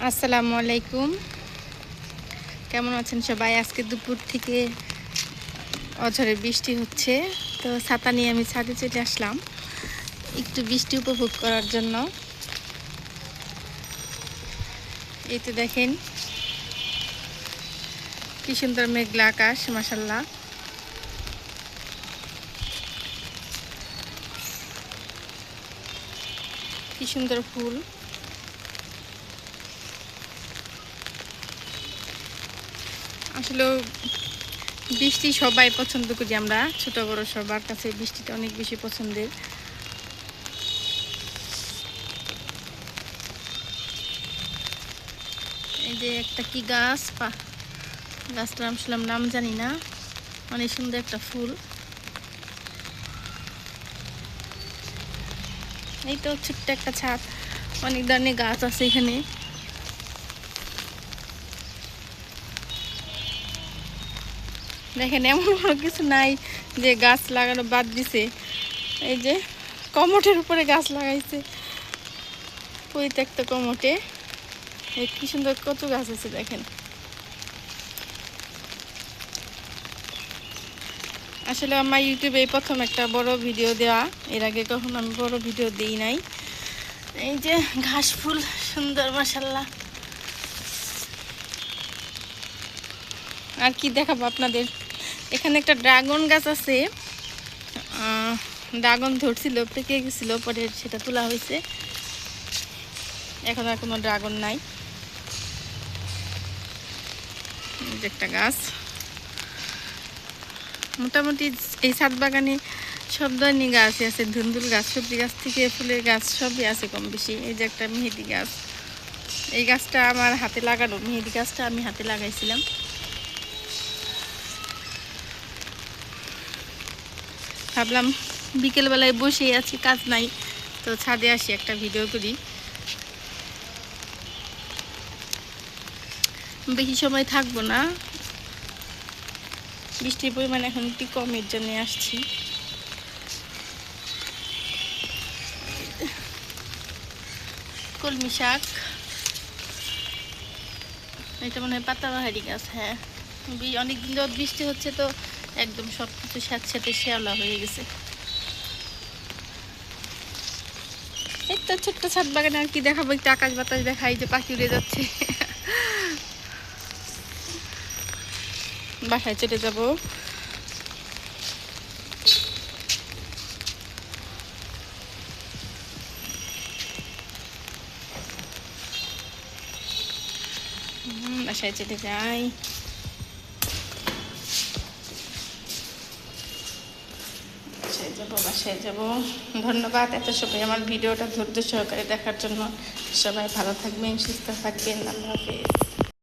আসসালামু আলাইকুম, কেমন আছেন সবাই? আজকে দুপুর থেকে অঝরে বৃষ্টি হচ্ছে, তো ছাতা নিয়ে আমি ছাদে চলে আসলাম একটু বৃষ্টি উপভোগ করার জন্য। এই তো দেখেন কি সুন্দর মেঘলা আকাশ, মাশাআল্লাহ। কি সুন্দর ফুল। আসলে বৃষ্টি সবাই পছন্দ করি, আমরা ছোট বড় সবার কাছে বৃষ্টিটা অনেক বেশি পছন্দের। এই যে একটা কি গাছ, গাছটার নাম জানি না, অনেক সুন্দর একটা ফুল। এই তো ছোট্ট একটা ছাদ, অনেক ধরনের গাছ আছে এখানে। দেখেন এমন কোনো কিছু নাই যে গাছ লাগানো বাদ দিছে। এই যে কমোটের উপরে গাছ লাগাইছে, পরিত্যক্ত কমোটে কি সুন্দর কত গাছ আছে দেখেন। আসলে আমার ইউটিউবে প্রথম একটা বড় ভিডিও দেওয়া, এর আগে কখনো আমি বড় ভিডিও দেই নাই। এই যে ঘাস ফুল সুন্দর, মাশাআল্লাহ। আর কি দেখাবো আপনাদের, এখানে একটা ড্রাগন গাছ আছে, ড্রাগন ধরছিল, পেকে গেছিল, পরে সেটা তোলা হয়েছে। এখন আর কোনো ড্রাগন নাই। একটা গাছ, মোটামুটি এই ছাদ বাগানে সব ধরনের গাছই আছে, ধুন্দুল গাছ, সবজি গাছ থেকে ফুলের গাছ সবই আছে কম বেশি। এই যে একটা মেহেদি গাছ, এই গাছটা আমার হাতে লাগানো, মেহেদি গাছটা আমি হাতে লাগাইছিলাম। ভাবলাম বিকেলবেলায় বসে আছি, কাজ নাই, তো ছাদে আসি একটা ভিডিও করি। বেশি সময় থাকবো না, বৃষ্টির পরিমাণ এখন একটু কমের জন্য আসছি। কলমি শাক, এটা মনে হয় পাতাবাহারি গাছ। হ্যাঁ, অনেক দিন ধরে বৃষ্টি হচ্ছে, তো একদম সব কিছু সাথে শ্যাওলা হয়ে গেছে। এই তো ছোট্ট ছাদ বাগানে আর কি দেখাবো, একটু আকাশ বাতাস দেখাই, যে পাখি উড়ে যাচ্ছে। বাসায় চলে যাব। বাসায় চলে যাই। বাসায় যাব। ধন্যবাদ এত সবাই আমার ভিডিওটা ধৈর্য সহকারে দেখার জন্য। সবাই ভালো থাকবেন, সুস্থ থাকবেন। আল্লাহ হাফেজ।